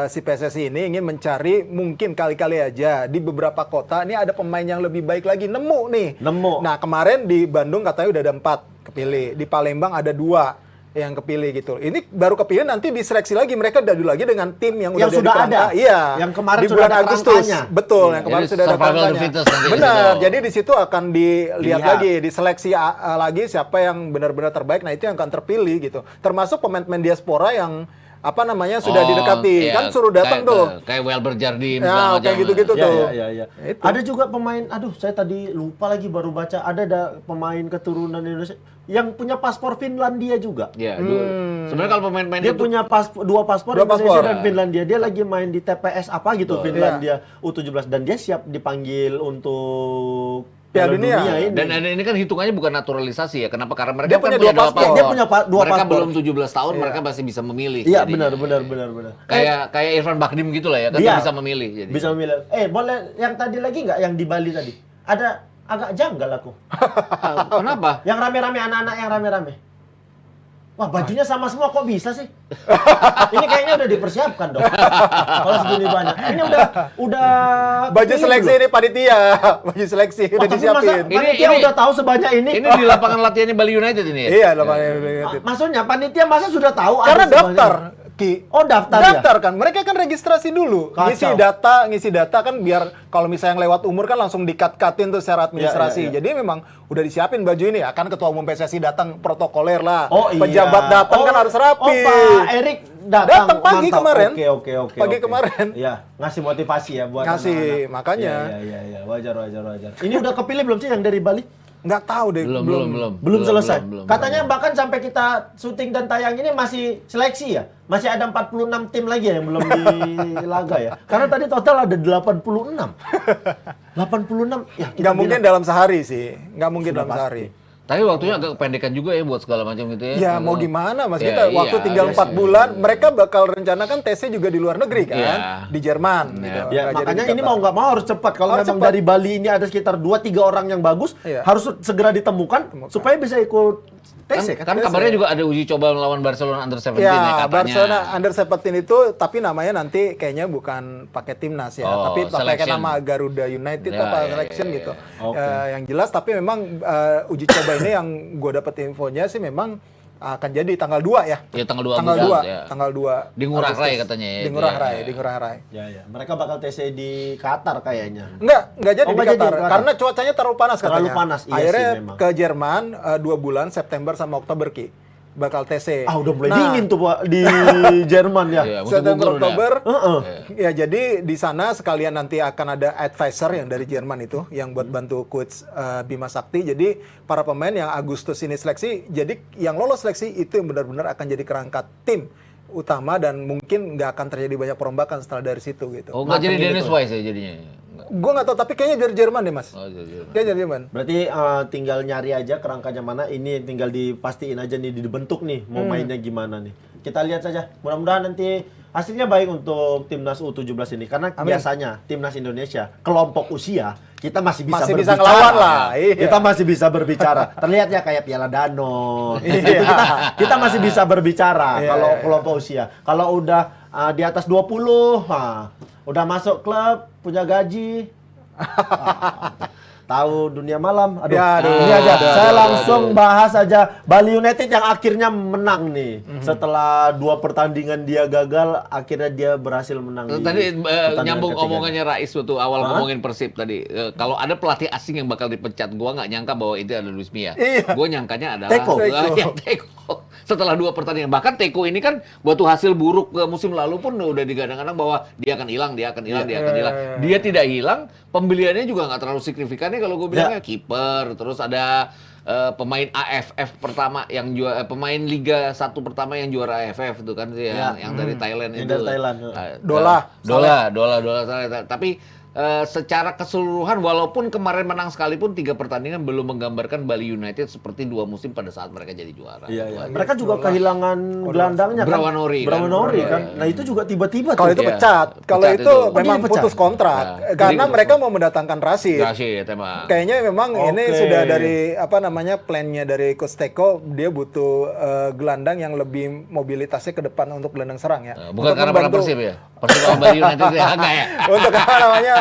si PSSI ini ingin mencari mungkin kali-kali aja di beberapa kota ini ada pemain yang lebih baik lagi, nemu nih.
Nemu.
Nah, kemarin di Bandung katanya udah ada 4 kepilih, di Palembang ada 2 yang kepilih gitu. Ini baru kepilih, nanti diseleksi lagi, mereka dadu lagi dengan tim yang
Yang
udah
sudah
jadi kerangka.
ada.
Iya.
Yang kemarin
di
sudah
bulan
ada
Agustus.
kerangkanya.
Betul, yang
Jadi
kemarin sudah ada
survival the
kerangkanya.
fittest nanti di
Benar.
situ.
Jadi di situ akan dilihat
Lihat.
lagi, diseleksi lagi siapa yang benar-benar terbaik. Nah, itu yang akan terpilih gitu. Termasuk pemain-pemain diaspora yang sudah didekati.
Iya,
Kan suruh datang
kayak-
tuh.
Kayak Welber Jardim
Ya,
segala
kayak
macam.
gitu-gitu
Iya,
tuh.
iya.
Itu.
Ada juga pemain, saya tadi lupa lagi baru baca, ada pemain keturunan Indonesia yang punya paspor Finlandia juga.
Ya, sebenarnya kalau pemain-pemain
Dia
itu
punya dua paspor
Dua
Indonesia
paspor.
dan Finlandia. Dia lagi main di TPS apa gitu
Betul.
Finlandia U17 dan dia siap dipanggil untuk
Piala Dunia.
ini.
dan ini kan hitungannya bukan naturalisasi ya. Kenapa? Karena mereka
Dia
kan
punya dua paspor.
Dia punya dua
mereka
paspor.
belum 17 tahun, mereka masih bisa memilih.
Iya,
jadinya.
benar.
Kayak Irfan Bahdim gitu lah ya, kan
Iya.
dia bisa memilih. Jadi.
Bisa memilih. Boleh yang tadi lagi nggak yang di Bali tadi? Ada agak janggal aku.
Kenapa?
Yang rame-rame anak-anak yang rame-rame. Wah, bajunya sama semua kok bisa sih? Ini kayaknya udah dipersiapkan dong. Kalau segini banyak. Ini udah
Baju
kepilih
seleksi
belum?
ini panitia. Baju seleksi
Wah,
udah
tapi
disiapin.
masa panitia
Ini-
udah tahu sebanyak ini?
Ini di lapangan latihannya Bali United ini ya?
Iya, namanya.
Maksudnya panitia masa sudah tahu
Karena
ada sebanyak
daftar,
ini?
Ki.
Oh, daftar ya?
Daftar kan. Mereka kan registrasi dulu.
Kacau.
Ngisi data kan biar kalau misalnya yang lewat umur kan langsung di-cut-cutin tuh secara administrasi.
Iya.
Jadi memang udah disiapin baju ini ya. Kan ketua umum PSSI datang protokoler lah.
Oh iya.
Pejabat datang kan harus rapi.
Oh, Pak Erik datang
Pagi
mantap.
kemarin.
Oke.
Pagi kemarin.
Iya, ngasih motivasi ya buat
Ngasih,
anak-anak.
makanya.
Iya. Wajar. Ini udah kepilih belum sih yang dari Bali?
Nggak tahu deh.
Belum selesai.
belum.
Katanya bahkan sampai kita syuting dan tayang ini masih seleksi ya. Masih ada 46 tim lagi ya yang belum dilaga ya. Karena tadi total ada 86. 86. Ya, kita
Nggak mungkin
bilang,
dalam sehari sih. Nggak mungkin
Sudah
dalam
pasti.
sehari.
Tapi waktunya agak kependekan juga ya buat segala macam gitu ya.
Ya mau gimana mas,
Ya,
kita waktu
iya,
tinggal
iya
4
sih.
bulan, mereka bakal rencanakan tesnya juga di luar negeri kan,
Iya.
di Jerman gitu.
Ya,
Nggak jadi
makanya
di
ini
Qatar.
mau nggak mau harus cepat. Kalau
Harus
memang
cepat.
dari Bali ini ada sekitar 2-3 orang yang bagus,
Iya.
harus segera ditemukan supaya bisa ikut tes ya
Kan kabarnya juga ada uji coba melawan Barcelona Under 17 ya
Ya,
katanya.
Barcelona Under 17 itu tapi namanya nanti kayaknya bukan pakai timnas ya,
Oh,
tapi pakai
selection.
nama Garuda United
Ya,
apa
ya,
selection
ya,
gitu.
Oke.
Yang jelas tapi memang uji coba ini yang gue dapet infonya sih memang akan jadi tanggal 2 ya.
Ya, tanggal 2
Tanggal
Agustus,
2,
ya.
tanggal 2.
Di Ngurah
Agustus.
Rai katanya ya,
Di Ngurah
itu ya.
Rai, di Ngurah Rai.
Ya. Mereka bakal TC di Qatar kayaknya.
Nggak jadi
Oh,
di
nggak jadi
Qatar.
di Qatar.
Karena cuacanya terlalu panas katanya.
Terlalu panas, iya
Akhirnya
sih memang.
ke Jerman 2 bulan, September sama Oktober Ki. Bakal TC.
Udah mulai
Nah,
dingin tuh Pak, di Jerman ya.
Iya, musim
September
gugur udah.
Oktober.
Heeh.
Ya jadi di sana sekalian nanti akan ada advisor yang dari Jerman itu yang buat bantu coach Bima Sakti. Jadi para pemain yang Agustus ini seleksi, jadi yang lolos seleksi itu yang benar-benar akan jadi kerangka tim utama dan mungkin nggak akan terjadi banyak perombakan setelah dari situ gitu.
Oh, nggak jadi
Mateng
Dennis
gitu.
Wise ya jadinya.
Gue nggak tahu tapi kayaknya dari Jerman deh mas.
Oh, jadi.
Kayaknya dari Jerman.
Berarti tinggal nyari aja kerangkanya mana, ini tinggal dipastiin aja nih dibentuk nih mau mainnya gimana nih. Kita lihat saja. Mudah-mudahan nanti hasilnya baik untuk timnas U17 ini karena
Amin.
biasanya timnas Indonesia kelompok usia kita masih bisa
Masih bisa
berbicara.
ngelawan lah, iya.
Kita masih bisa berbicara. Terlihat ya kayak Piala Danon.
Iya.
Itu kita masih bisa berbicara
Iya,
kalau
iya.
kelompok usia. Kalau udah di atas 20, udah masuk klub, punya gaji. tahu dunia malam. Aduh,
Ya, aduh.
ini aja.
Aduh,
Saya
aduh,
langsung bahas aja Bali United yang akhirnya menang nih. Setelah 2 pertandingan dia gagal, akhirnya dia berhasil menang. di
Tadi
pertandingan
nyambung
ketiganya.
omongannya Rais waktu awal ngomongin Persib tadi. Kalau ada pelatih asing yang bakal dipecat, gua nggak nyangka bahwa itu ada Luis Mia.
Iya.
Gua nyangkanya adalah
Teko.
Ya, Teko. Setelah 2 pertandingan, bahkan Teko ini kan waktu hasil buruk ke musim lalu pun udah digadang-gadang bahwa dia akan hilang, dia akan hilang, dia akan hilang. Dia tidak hilang, pembeliannya juga nggak terlalu signifikan nih kalau gue bilangnya kiper, terus ada pemain AFF pertama yang pemain Liga 1 pertama yang juara AFF itu kan yang dari Thailand
Yang
itu.
dari Thailand.
Dola. Tapi secara keseluruhan walaupun kemarin menang sekalipun 3 pertandingan belum menggambarkan Bali United seperti 2 musim pada saat mereka jadi juara.
Iya,
Itu
iya.
aja.
Mereka juga kehilangan gelandangnya kan.
Brawanori
kan. Nah, itu juga tiba-tiba
Kalau
tuh.
itu
Iya.
pecat, kalau
Pecat
itu
itu.
memang
Oh, dia dipecat?
putus kontrak
Ya.
karena
Jadi
mereka mau mendatangkan Rashid.
Rashid emang.
Kayaknya memang ini
Oke.
sudah dari plannya dari Coach Teko, dia butuh gelandang yang lebih mobilitasnya ke depan untuk gelandang serang ya.
Bukan
Untuk
karena pada
membantu-
Persib ya. Persib sama Bali United ya enggak ya.
untuk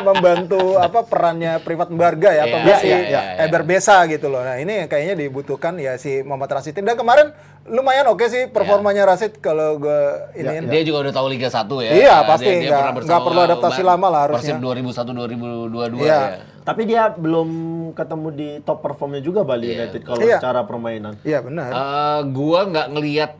membantu perannya Privat Mbarga ya atau
Iya,
si
iya.
Eber Besa gitu loh. Nah ini yang kayaknya dibutuhkan ya si Muhammad Rashid. Dan kemarin lumayan oke sih performanya Rashid kalau gue ini.
Dia juga udah tahu Liga 1 ya.
Iya, pasti.
Dia
Nggak-
pernah bersama
nggak perlu adaptasi lama lah harusnya.
Persib 2001 2022
Iya.
ya.
Tapi dia belum ketemu di top performnya juga Bali United kalau
Iya.
secara permainan.
Iya benar.
Gua nggak ngelihat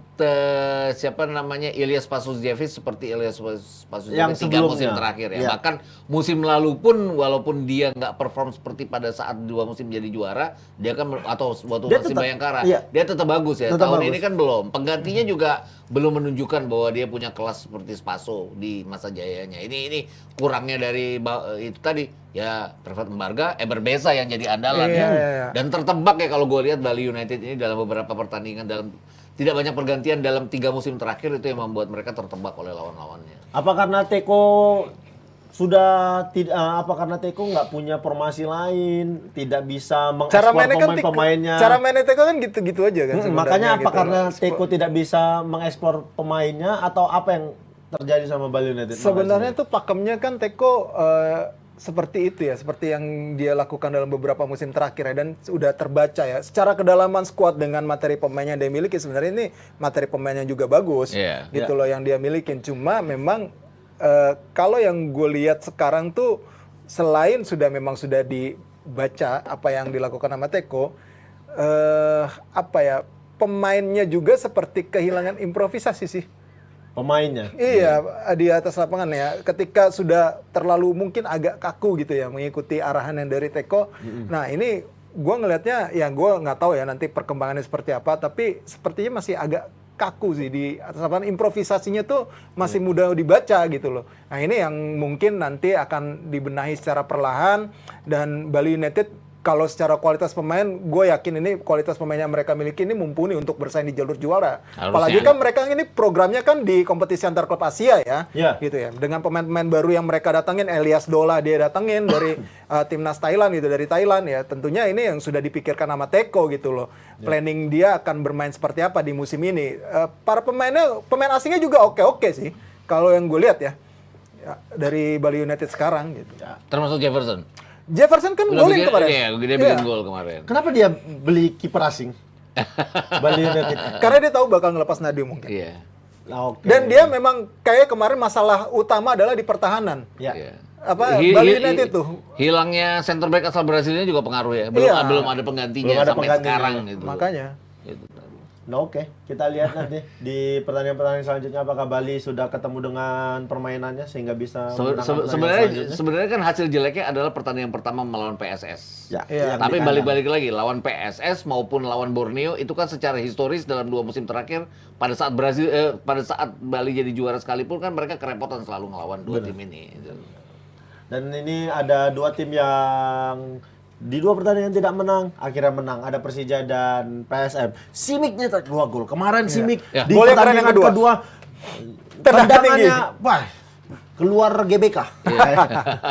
siapa namanya Ilyas Pasuzjevic seperti Ilyas Pasuzjevic
Yang
3 musim
sebelumnya.
terakhir ya.
Iya.
Bahkan musim lalu pun walaupun dia nggak perform seperti pada saat 2 musim jadi juara, dia kan atau waktu
Dia
masih
tetap-
Bayangkara,
iya.
dia tetap bagus ya.
Tetap
Tahun
bagus.
ini kan belum. Penggantinya juga belum menunjukkan bahwa dia punya kelas seperti Spaso di masa jayanya. Ini kurangnya dari itu tadi ya Privat Mbarga, Eber Besa yang jadi andalan
Iya,
ya.
iya.
Dan tertebak ya kalau gue lihat Bali United ini dalam beberapa pertandingan dalam tidak banyak pergantian dalam 3 musim terakhir itu yang membuat mereka tertebak oleh lawan-lawannya.
Apa karena Teko sudah tidak apa karena Teko nggak punya formasi lain, tidak bisa
Cara
mengekspor
mainnya kan
pemain-pemainnya.
cara mainnya Teko kan gitu-gitu aja kan sebenarnya
Makanya apa
gitu
karena
loh.
Teko tidak bisa mengekspor pemainnya atau apa yang terjadi sama Bali United?
Sebenarnya tuh pakemnya kan Teko seperti itu ya, seperti yang dia lakukan dalam beberapa musim terakhir ya, dan sudah terbaca ya. Secara kedalaman skuad dengan materi pemainnya yang dia miliki, sebenarnya ini materi pemainnya juga bagus,
Iya.
gitu loh yang dia milikin. Cuma memang kalau yang gue lihat sekarang tuh selain sudah dibaca apa yang dilakukan sama Teko, pemainnya juga seperti kehilangan improvisasi sih.
Pemainnya.
Iya, di atas lapangan ya. Ketika sudah terlalu mungkin agak kaku gitu ya mengikuti arahan yang dari Teko. Nah ini gue ngelihatnya, ya gue nggak tahu ya nanti perkembangannya seperti apa. Tapi sepertinya masih agak kaku sih di atas lapangan. Improvisasinya tuh masih mudah dibaca gitu loh. Nah ini yang mungkin nanti akan dibenahi secara perlahan. Dan Bali United kalau secara kualitas pemain, gue yakin ini kualitas pemain yang mereka miliki ini mumpuni untuk bersaing di jalur juara.
Harusnya.
Apalagi kan mereka ini programnya kan di kompetisi antar klub Asia ya,
Iya.
gitu ya. Dengan pemain-pemain baru yang mereka datangin, Elias Dola dia datengin dari timnas Thailand gitu, dari Thailand ya. Tentunya ini yang sudah dipikirkan sama Teko gitu loh. Planning dia akan bermain seperti apa di musim ini. Para pemain asingnya juga oke-oke sih. Kalau yang gue lihat ya, dari Bali United sekarang gitu.
Termasuk Jefferson.
Jefferson kan
Udah
golin
bikin-
kemarin.
Iya, dia bikin gol kemarin.
Kenapa dia beli kiper asing? Bali United.
Karena dia tahu bakal ngelepas Nadio mungkin.
Iya.
Nah, oke.
Dan dia memang kayak kemarin masalah utama adalah di pertahanan.
Ya.
Iya.
Bali United tuh.
Hilangnya center back asal Brasilnya juga pengaruh ya.
Iya.
Belum ada penggantinya
Belum ada
sampai
penggantinya.
sekarang gitu.
Makanya.
Gitu.
Nah, oke. Kita lihat nanti di pertandingan-pertandingan selanjutnya apakah Bali sudah ketemu dengan permainannya sehingga bisa menangkan pertandingan
Sebenarnya kan hasil jeleknya adalah pertandingan pertama melawan PSS.
Ya,
Iya.
yang
Tapi
di kandang.
balik-balik lagi lawan PSS maupun lawan Borneo itu kan secara historis dalam 2 musim terakhir pada saat pada saat Bali jadi juara sekalipun kan mereka kerepotan selalu ngelawan 2 tim ini.
Dan ini ada 2 tim yang di 2 pertandingan tidak menang, akhirnya menang. Ada Persija dan PSM. Simic nyetak 2 gol. Kemarin Simic
Ya.
di
Golnya keren yang
pertandingan
kedua.
kedua
Tendangan tinggi.
tendangannya, wah, keluar GBK.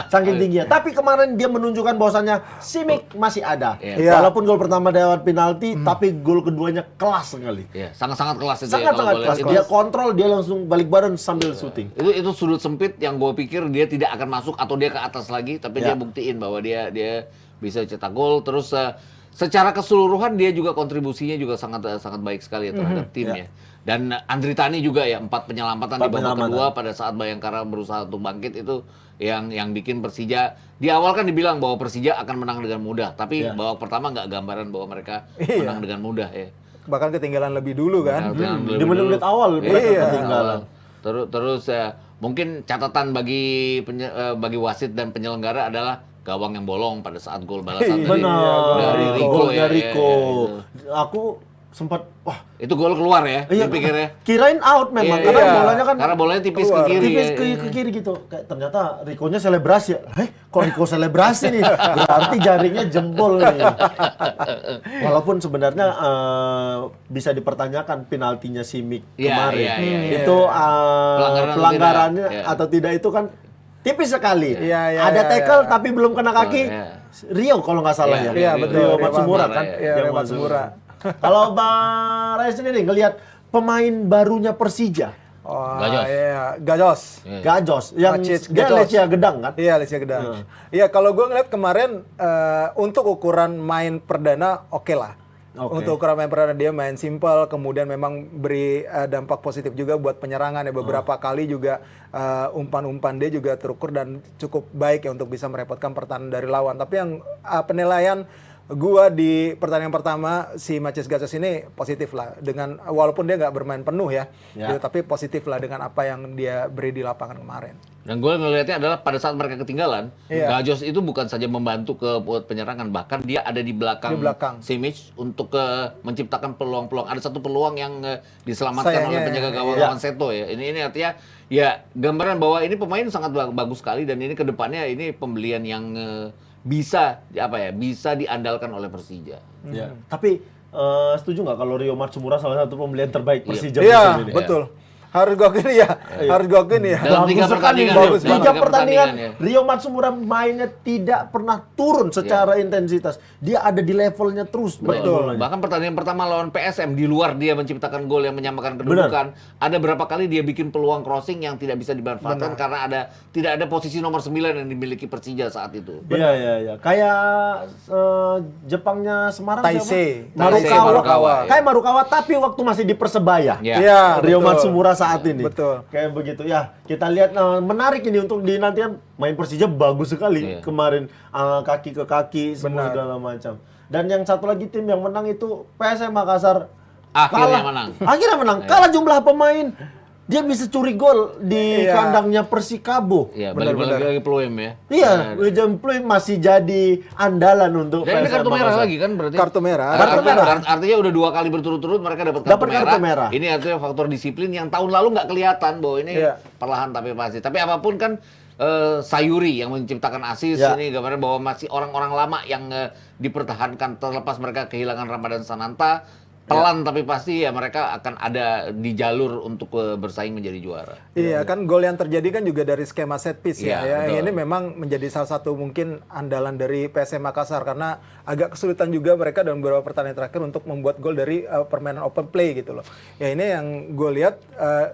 Saking tingginya. Tapi kemarin dia menunjukkan bahwasannya Simic masih ada.
Iya.
Walaupun gol pertama lewat penalti, tapi gol keduanya kelas sekali.
Iya, sangat-sangat kelas itu ya.
Sangat-sangat
kalau
kelas.
gua lihat.
Dia kontrol, dia langsung balik badan sambil syuting.
Itu sudut sempit yang gue pikir dia tidak akan masuk atau dia ke atas lagi, tapi
Ya.
dia buktiin bahwa dia bisa cetak gol. Terus secara keseluruhan dia juga kontribusinya juga sangat baik sekali ya terhadap tim ya. Dan Andri Tani juga ya 4 penyelamatan di babak kedua pada saat Bayangkara berusaha untuk bangkit itu yang bikin Persija di awal kan dibilang bahwa Persija akan menang dengan mudah, tapi babak pertama nggak gambaran bahwa mereka menang dengan mudah ya.
Bahkan ketinggalan lebih dulu kan.
Di menit-menit awal mereka ketinggalan.
Terus mungkin catatan bagi wasit dan penyelenggara adalah gawang yang bolong pada saat gol balasan tadi.
Benar.
Dari Rico
Golnya
ya,
Rico.
ya.
Aku sempat
Itu gol keluar ya, dipikirnya.
kirain out memang
Iya.
karena bolanya kan
Karena bolanya tipis
keluar.
ke kiri.
tipis
ya.
ke kiri gitu. Kayak ternyata Rico-nya selebrasi. Kok Rico selebrasi nih? Berarti jaringnya jempol nih. Walaupun sebenarnya bisa dipertanyakan penaltinya Simic
Iya,
kemarin.
iya.
Itu
Pelanggaran atau
pelanggarannya
tidak? Iya.
atau tidak itu kan tipis sekali.
Iya, iya,
Ada
iya,
tackle
iya.
tapi belum kena kaki.
iya.
Rio kalau nggak salah
Iya,
ya.
Iya, betul.
Rio
Rio
Matsumura
Matsumura,
kan.
Iya,
yang
Rio
masuk.
Matsumura.
Kalau Bang Ray sendiri ngelihat pemain barunya Persija.
Oh,
Gajos.
iya, Gajos.
Gajos yang
Macic
dia
Gajos.
Lecia Gedang kan?
Iya, Lecia Gedang. Iya, kalau gue ngeliat kemarin untuk ukuran main perdana oke lah.
Oke.
Untuk ukuran main perdana dia main simpel, kemudian memang beri dampak positif juga buat penyerangan ya. Beberapa kali juga umpan-umpan dia juga terukur dan cukup baik ya untuk bisa merepotkan pertahanan dari lawan. Tapi yang penilaian gua di pertandingan pertama si Macic Gajos ini positif lah dengan walaupun dia nggak bermain penuh ya, gitu, tapi positif lah dengan apa yang dia beri di lapangan kemarin.
Dan gue ngelihatnya adalah pada saat mereka ketinggalan,
Iya.
Gajos itu bukan saja membantu buat penyerangan, bahkan dia ada di belakang,
Di belakang.
Simic untuk menciptakan peluang-peluang. Ada satu peluang yang diselamatkan
Sayangnya,
oleh penjaga gawang
iya.
lawan Seto ya. Ini artinya ya gambaran bahwa ini pemain sangat bagus sekali dan ini kedepannya ini pembelian yang bisa diandalkan oleh Persija.
Ya. Tapi setuju nggak kalau Rio Matsumura salah satu pembelian terbaik Persija
Iya,
musim ini?
betul. Harus gue akui ya. Harus gue akui ya.
Dalam tiga
sekali,
pertandingan,
bagus.
dalam
Tiga
tiga
pertandingan,
pertandingan,
Rio Matsumura mainnya tidak pernah turun secara intensitas. Dia ada di levelnya terus.
Betul.
Bahkan pertandingan pertama lawan PSM di luar dia menciptakan gol yang menyamakan kedudukan. Ada berapa kali dia bikin peluang crossing yang tidak bisa dimanfaatkan karena tidak ada posisi nomor 9 yang dimiliki Persija saat itu.
Iya. Kayak Jepangnya Semarang
Taisei.
siapa? Marukawa.
Marukawa, ya.
Kayak Marukawa tapi waktu masih di Persebaya.
Ya.
Iya,
Rio
betul.
Matsumura saat ini.
Betul.
Kayak begitu ya. Kita lihat menarik ini untuk dinantikan main Persija bagus sekali
Iya.
kemarin kaki ke kaki semua segala macam. Dan yang satu lagi tim yang menang itu PSM Makassar.
Akhirnya menang.
Akhirnya menang. Kalah jumlah pemain. Dia bisa curi gol di
Iya.
kandangnya Persikabo.
Iya,
Benar-benar.
balik lagi peluang ya.
Iya, William Pluim masih jadi andalan untuk
Dan ini
PSM
kartu merah
Makassar.
lagi kan berarti?
Kartu merah.
Kartu merah.
Artinya udah 2 kali berturut-turut mereka dapat
Dapat kartu merah.
Ini artinya faktor disiplin yang tahun lalu nggak kelihatan bahwa ini
Iya.
perlahan tapi pasti. Tapi apapun kan Sayuri yang menciptakan asis
Ya.
ini gambarnya bahwa masih orang-orang lama yang dipertahankan terlepas mereka kehilangan Ramadan Sananta. Pelan tapi pasti ya mereka akan ada di jalur untuk bersaing menjadi juara.
Iya, kan gol yang terjadi kan juga dari skema set piece
Iya,
ya.
betul.
Ini memang menjadi salah satu mungkin andalan dari PSM Makassar karena agak kesulitan juga mereka dalam beberapa pertandingan terakhir untuk membuat gol dari permainan open play gitu loh. Ya ini yang gue lihat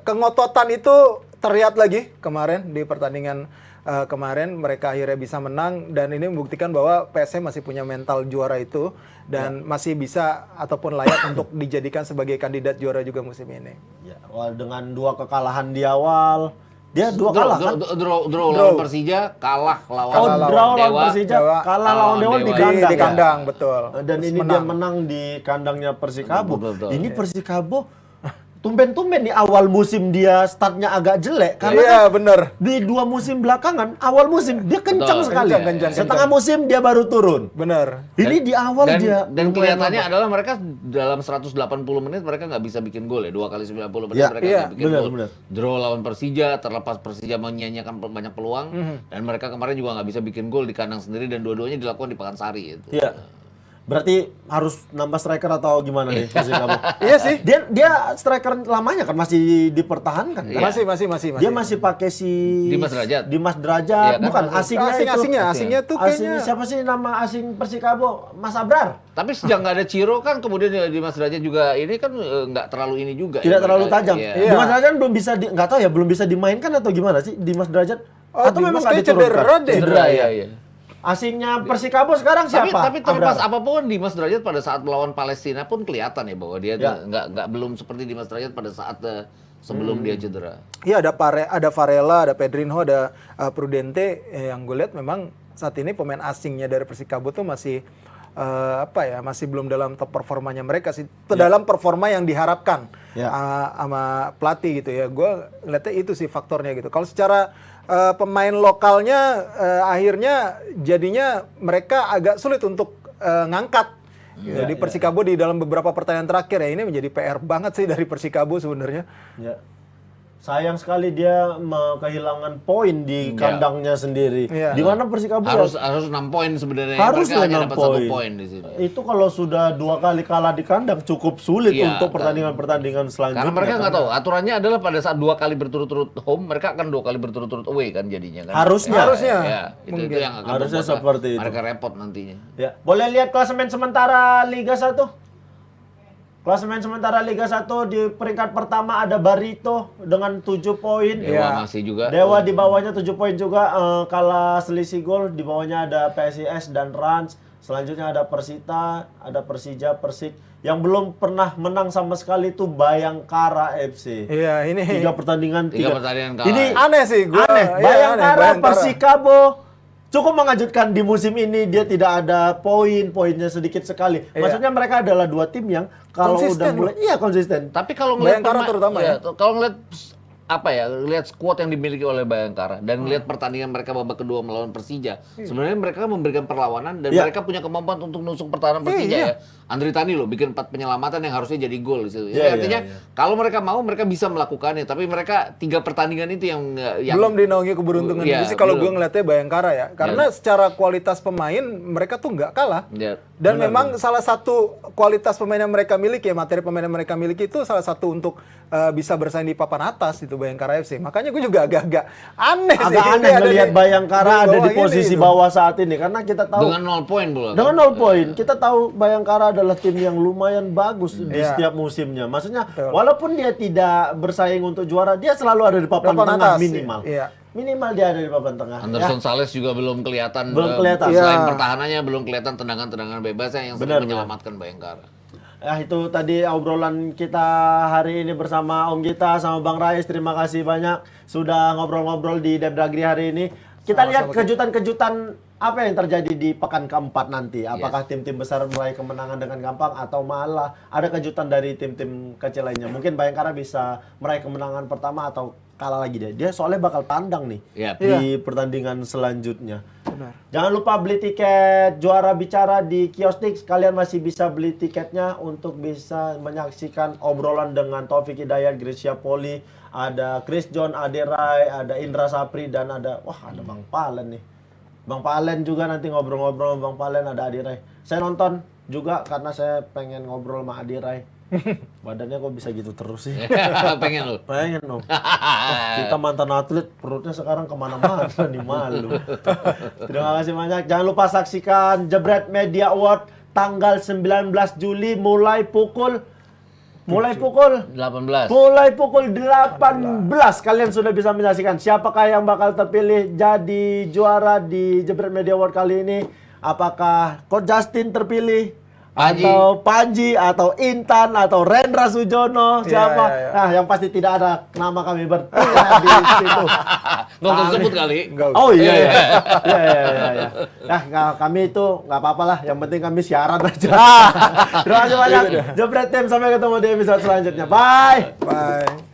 kengototan itu terlihat lagi kemarin di pertandingan kemarin mereka akhirnya bisa menang dan ini membuktikan bahwa PSM masih punya mental juara itu dan masih bisa ataupun layak untuk dijadikan sebagai kandidat juara juga musim ini.
Ya, wah, dengan 2 kekalahan di awal, dia 2 kalah kan?
Draw lawan Persija, kalah lawan
Oh, draw lawan
Dewa.
Persija,
Dewa.
kalah lawan Dewa di
Dewa.
kandang.
Di kandang, betul.
Dan
Terus
ini dia menang di kandangnya Persikabo.
Betul.
Ini Persikabo tumben-tumben di awal musim dia startnya agak jelek karena
Iya,
kan
bener.
di 2 musim belakangan awal musim dia kencang
Betul.
sekali.
Kencang.
Setengah musim dia baru turun.
Bener.
Ini di awal dia
Dan
lumayan
kelihatannya
lama.
adalah mereka dalam 180 menit mereka nggak bisa bikin gol ya. 2 kali 90 menit
Ya,
mereka
iya,
nggak bikin
benar,
gol.
benar.
Draw lawan Persija, terlepas Persija menyanyiakan banyak peluang dan mereka kemarin juga nggak bisa bikin gol di kandang sendiri dan dua-duanya dilakukan di Pakansari itu.
Iya. Berarti harus nambah striker atau gimana nih Persikabo?
Iya sih.
Dia striker lamanya kan masih dipertahankan kan?
Masih.
Dia masih pakai si
Dimas Derajat.
Dimas Derajat,
Iya kan,
bukan
masih.
Asingnya tuh
Asing
kayaknya
siapa sih nama asing Persikabo? Mas Abrar.
Tapi sejak nggak ada Ciro kan kemudian Dimas Derajat juga ini kan nggak terlalu ini juga.
Tidak
ya,
terlalu
mereka.
tajam.
Iya.
Dimas Derajat belum bisa nggak tahu ya, belum bisa dimainkan atau gimana sih Dimas Derajat?
Oh,
Atau
Dimas
memang nggak
kayak
diturunkan?
cedera deh.
Cedera ya.
iya.
Asingnya Persikabo sekarang siapa?
Tapi terlepas
Abrar.
apapun Dimas Derajat pada saat melawan Palestina pun kelihatan ya bahwa dia
Ya.
nggak belum seperti Dimas Derajat pada saat sebelum dia cedera.
Iya, ada Varela, ada Pedrinho, ada Prudente, yang gue lihat memang saat ini pemain asingnya dari Persikabo tuh masih masih belum dalam top performanya mereka sih, dalam performa yang diharapkan sama pelatih gitu ya. Gue lihatnya itu sih faktornya gitu. Kalau secara pemain lokalnya akhirnya jadinya mereka agak sulit untuk ngangkat. Jadi Persikabo di dalam beberapa pertandingan terakhir ya ini menjadi PR banget sih dari Persikabo sebenarnya.
Ya. Sayang sekali dia kehilangan poin di kandangnya sendiri.
Iya.
Di mana Persikabo
Harus 6 poin sebenarnya.
harus
Mereka hanya
6
dapat
poin.
1 poin di sini.
Itu kalau sudah 2 kali kalah di kandang cukup sulit
Iya,
untuk pertandingan-pertandingan selanjutnya.
Karena mereka nggak tahu aturannya adalah pada saat 2 kali berturut-turut home mereka akan 2 kali berturut-turut away kan jadinya kan.
Harusnya.
Ya, itu yang akan
Harusnya
membuat
seperti itu.
mereka repot nantinya.
Ya, boleh lihat klasemen sementara Liga 1? Klasemen sementara Liga 1 di peringkat pertama ada Barito dengan 7 poin.
Dewa masih juga.
Dewa di bawahnya 7 poin juga, kalah selisih gol. Di bawahnya ada PSIS dan Rans. Selanjutnya ada Persita, ada Persija, Persik. Yang belum pernah menang sama sekali itu Bayangkara FC.
Iya, ini
3 pertandingan,
3 pertandingan kalah.
Ini
aneh sih gue.
aneh.
Iya,
Bayangkara,
Bayangkara.
Persikabo cukup mengejutkan di musim ini. Dia tidak ada poinnya sedikit sekali.
Iya.
Maksudnya mereka adalah 2 tim yang kalau
Konsisten
udah mulai konsisten.
Tapi kalau ngelihat
Bayangkara terutama ya.
kalau ngelihat lihat squad yang dimiliki oleh Bayangkara dan ngelihat pertandingan mereka babak kedua melawan Persija. Sebenarnya mereka memberikan perlawanan dan
Iya.
mereka punya kemampuan untuk nusuk pertahanan Persija ya. Andri Tani loh bikin 4 penyelamatan yang harusnya jadi gol di situ. Jadi
Iya,
artinya
iya.
kalau mereka mau mereka bisa melakukannya, tapi mereka 3 pertandingan itu yang
Belum dinaungi keberuntungan
Iya,
itu sih kalau gue
belum.
ngeliatnya Bayangkara ya. Karena secara kualitas pemain mereka tuh nggak kalah.
Ya.
Dan memang salah satu kualitas pemain yang mereka miliki, materi pemain yang mereka miliki itu salah satu untuk bisa bersaing di papan atas itu Bayangkara FC. Makanya gue juga agak-agak aneh sih.
Agak aneh
Dia ada
melihat
di-
Bayangkara ada di
bawah
posisi
ini, gitu.
bawah saat ini karena kita tahu
Dengan 0 poin pula.
dengan 0 poin. Kita tahu Bayangkara adalah tim yang lumayan bagus di
Iya.
setiap musimnya. Maksudnya
Betul.
walaupun dia tidak bersaing untuk juara, dia selalu ada di papan
Papan
tengah
atas,
minimal.
iya.
Minimal dia ada di papan tengah.
Anderson Sales juga belum kelihatan.
Belum kelihatan.
Selain
Iya.
pertahanannya belum kelihatan tendangan-tendangan bebasnya yang
Benar,
sering menyelamatkan Bayangkara.
Ya itu tadi obrolan kita hari ini bersama Om Gita sama Bang Rais. Terima kasih banyak sudah ngobrol-ngobrol di Depdagri hari ini. Kita lihat kejutan-kejutan apa yang terjadi di pekan keempat nanti. Apakah tim-tim besar meraih kemenangan dengan gampang atau malah ada kejutan dari tim-tim kecil lainnya. Mungkin Bayangkara bisa meraih kemenangan pertama atau kalah lagi deh. Dia soalnya bakal tandang nih
Iya.
di pertandingan selanjutnya.
Benar.
Jangan lupa beli tiket Juara Bicara di Kiostik. Kalian masih bisa beli tiketnya untuk bisa menyaksikan obrolan dengan Taufik Hidayat, Gracia Poli, ada Chris John, Ade Rai, ada Indra Sapri, dan ada Bang Palen nih. Bang Palen juga nanti ngobrol-ngobrol sama Bang Palen, ada Ade Rai. Saya nonton juga karena saya pengen ngobrol sama Ade Rai. Badannya kok bisa gitu terus sih?
Pengen lu.
Pengen dong. Wah, kita mantan atlet, perutnya sekarang kemana-mana nih, malu. Terima kasih banyak. Jangan lupa saksikan Jebret Media Award tanggal 19 Juli mulai pukul
18.
mulai pukul 18 kalian sudah bisa menyaksikan siapakah yang bakal terpilih jadi juara di Jebret Media Award kali ini. Apakah Coach Justin terpilih?
Panji.
Atau Panji, atau Intan, atau Rendra Sujono, siapa?
Iya.
Nah, yang pasti tidak ada nama kami bertiga di situ.
Nggak usah sebut kali.
Oh iya, iya. Iya. Nah, kami itu nggak apa-apa lah. Yang penting kami siaran aja. Terima kasih banyak. Jebret Tim, sampai ketemu di episode selanjutnya. Bye.
Bye.